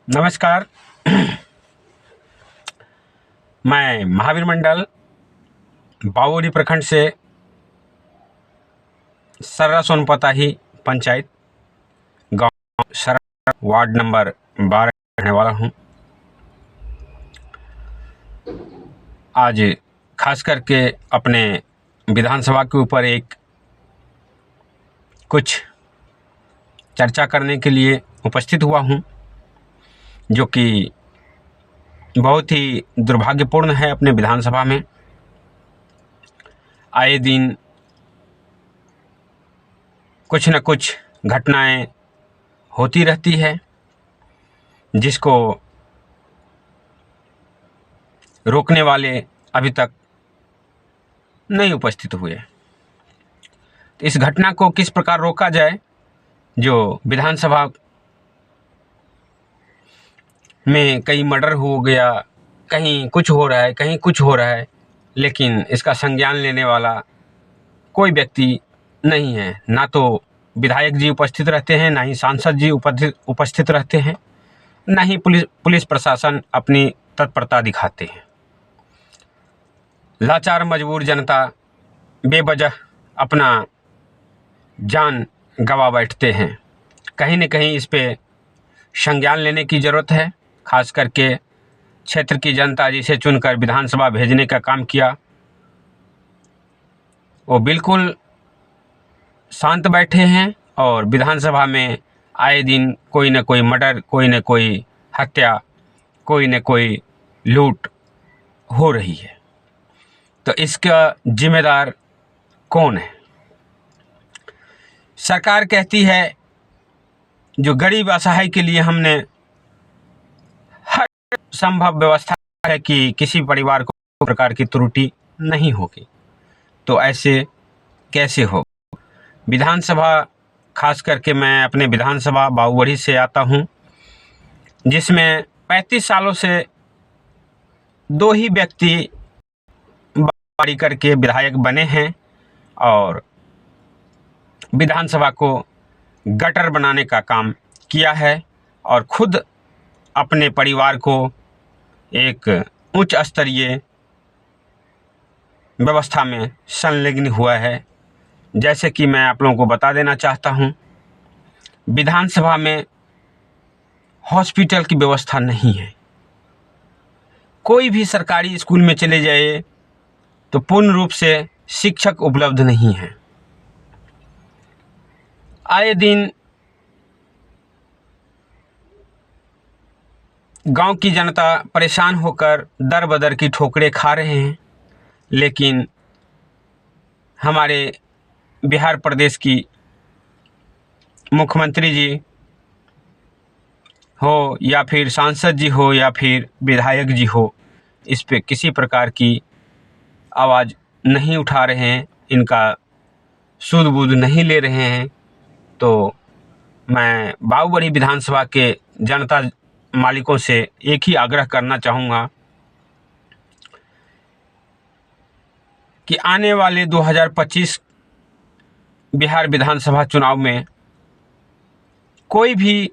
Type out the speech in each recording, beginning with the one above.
नमस्कार। मैं महावीर मंडल बावोरी प्रखंड से सर्रा सोनपताही पंचायत गांव सर्रा वार्ड नंबर 12 रहने वाला हूं। आज खास करके अपने विधानसभा के ऊपर एक कुछ चर्चा करने के लिए उपस्थित हुआ हूं, जो कि बहुत ही दुर्भाग्यपूर्ण है। अपने विधानसभा में आए दिन कुछ न कुछ घटनाएं होती रहती है, जिसको रोकने वाले अभी तक नहीं उपस्थित हुए। तो इस घटना को किस प्रकार रोका जाए, जो विधानसभा में कहीं मर्डर हो गया, कहीं कुछ हो रहा है, कहीं कुछ हो रहा है, लेकिन इसका संज्ञान लेने वाला कोई व्यक्ति नहीं है। ना तो विधायक जी उपस्थित रहते हैं, ना ही सांसद जी उपस्थित रहते हैं, ना ही पुलिस प्रशासन अपनी तत्परता दिखाते हैं। लाचार मजबूर जनता बेवजह अपना जान गंवा बैठते हैं। कहीं न कहीं इस पे संज्ञान लेने की ज़रूरत है। खास करके क्षेत्र की जनता जिसे चुनकर विधानसभा भेजने का काम किया, वो बिल्कुल शांत बैठे हैं और विधानसभा में आए दिन कोई न कोई मर्डर, कोई न कोई हत्या, कोई न कोई लूट हो रही है। तो इसका जिम्मेदार कौन है? सरकार कहती है जो गरीब असहाय के लिए हमने हर संभव व्यवस्था है कि किसी परिवार को प्रकार की त्रुटि नहीं होगी। तो ऐसे कैसे हो? विधानसभा, खास करके मैं अपने विधानसभा बावोरी से आता हूं, जिसमें 35 सालों से दो ही व्यक्ति बारी करके विधायक बने हैं और विधानसभा को गटर बनाने का काम किया है और खुद अपने परिवार को एक उच्च स्तरीय व्यवस्था में संलग्न हुआ है। जैसे कि मैं आप लोगों को बता देना चाहता हूं, विधानसभा में हॉस्पिटल की व्यवस्था नहीं है। कोई भी सरकारी स्कूल में चले जाए तो पूर्ण रूप से शिक्षक उपलब्ध नहीं है। आए दिन गांव की जनता परेशान होकर दर बदर की ठोकरें खा रहे हैं, लेकिन हमारे बिहार प्रदेश की मुख्यमंत्री जी हो या फिर सांसद जी हो या फिर विधायक जी हो, इस पे किसी प्रकार की आवाज़ नहीं उठा रहे हैं, इनका सूद-बूद नहीं ले रहे हैं। तो मैं बावोरी विधानसभा के जनता मालिकों से एक ही आग्रह करना चाहूँगा कि आने वाले 2025 बिहार विधानसभा चुनाव में कोई भी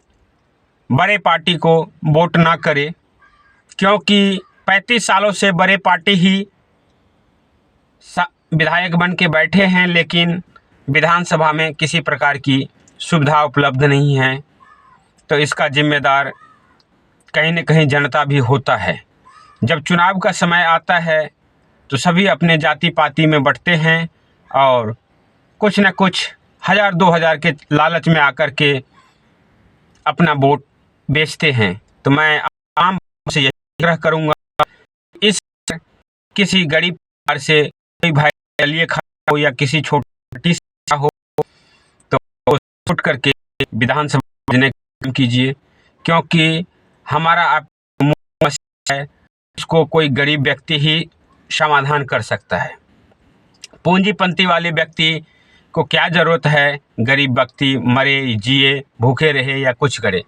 बड़े पार्टी को वोट ना करे, क्योंकि 35 सालों से बड़े पार्टी ही विधायक बन के बैठे हैं, लेकिन विधानसभा में किसी प्रकार की सुविधा उपलब्ध नहीं है। तो इसका जिम्मेदार कहीं न कहीं जनता भी होता है। जब चुनाव का समय आता है तो सभी अपने जाति पाति में बंटते हैं और कुछ न कुछ 1000-2000 के लालच में आकर के अपना वोट बेचते हैं। तो मैं आम से यही आग्रह करूँगा, इस किसी गरीब परिवार से कोई भाई लिए खड़ा हो या किसी छोटी सा हो, तो वोट करके विधानसभा भेजने का काम कीजिए, क्योंकि हमारा आप समस्या है उसको कोई गरीब व्यक्ति ही समाधान कर सकता है। पूंजीपति वाले व्यक्ति को क्या ज़रूरत है? गरीब व्यक्ति मरे, जिए, भूखे रहे या कुछ करे।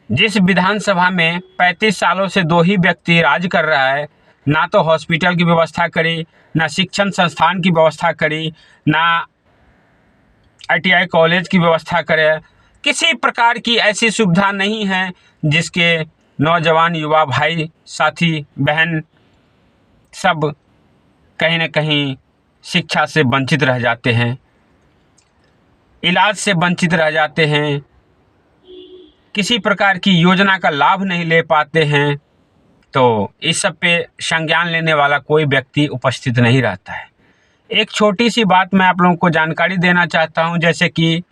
जिस विधानसभा में 35 सालों से दो ही व्यक्ति राज कर रहा है, ना तो हॉस्पिटल की व्यवस्था करी, ना शिक्षण संस्थान की व्यवस्था करी, ना ITI कॉलेज की व्यवस्था करे, किसी प्रकार की ऐसी सुविधा नहीं है जिसके नौजवान युवा भाई साथी बहन सब कहीं न कहीं शिक्षा से वंचित रह जाते हैं, इलाज से वंचित रह जाते हैं, किसी प्रकार की योजना का लाभ नहीं ले पाते हैं। तो इस सब पे संज्ञान लेने वाला कोई व्यक्ति उपस्थित नहीं रहता है। एक छोटी सी बात मैं आप लोगों को जानकारी देना चाहता हूं, जैसे कि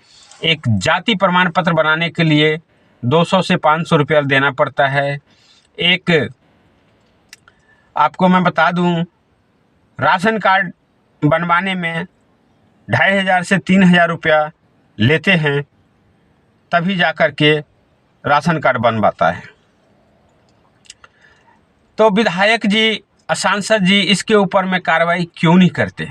एक जाति प्रमाण पत्र बनाने के लिए 200 से 500 रुपया देना पड़ता है। एक आपको मैं बता दूं, राशन कार्ड बनवाने में 2500 से 3000 रुपया लेते हैं, तभी जा कर के राशन कार्ड बन पाता है। तो विधायक जी, सांसद जी इसके ऊपर में कार्रवाई क्यों नहीं करते?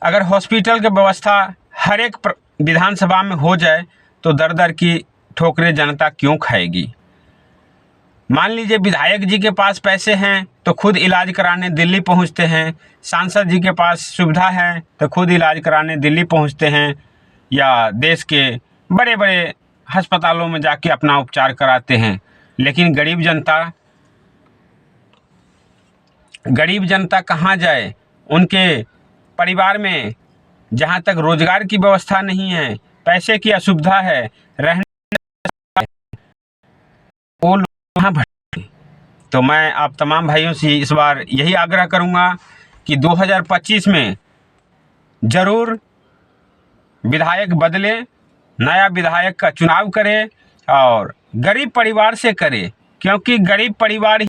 अगर हॉस्पिटल की व्यवस्था हर एक विधानसभा में हो जाए तो दर दर की ठोकरें जनता क्यों खाएगी? मान लीजिए विधायक जी के पास पैसे हैं तो खुद इलाज कराने दिल्ली पहुंचते हैं, सांसद जी के पास सुविधा है तो खुद इलाज कराने दिल्ली पहुंचते हैं या देश के बड़े बड़े अस्पतालों में जाके अपना उपचार कराते हैं। लेकिन गरीब जनता कहाँ जाए? उनके परिवार में जहाँ तक रोजगार की व्यवस्था नहीं है, पैसे की असुविधा है, रहने वो लोग कहाँ भटके। तो मैं आप तमाम भाइयों से इस बार यही आग्रह करूँगा कि 2025 में ज़रूर विधायक बदले, नया विधायक का चुनाव करें और गरीब परिवार से करें, क्योंकि गरीब परिवार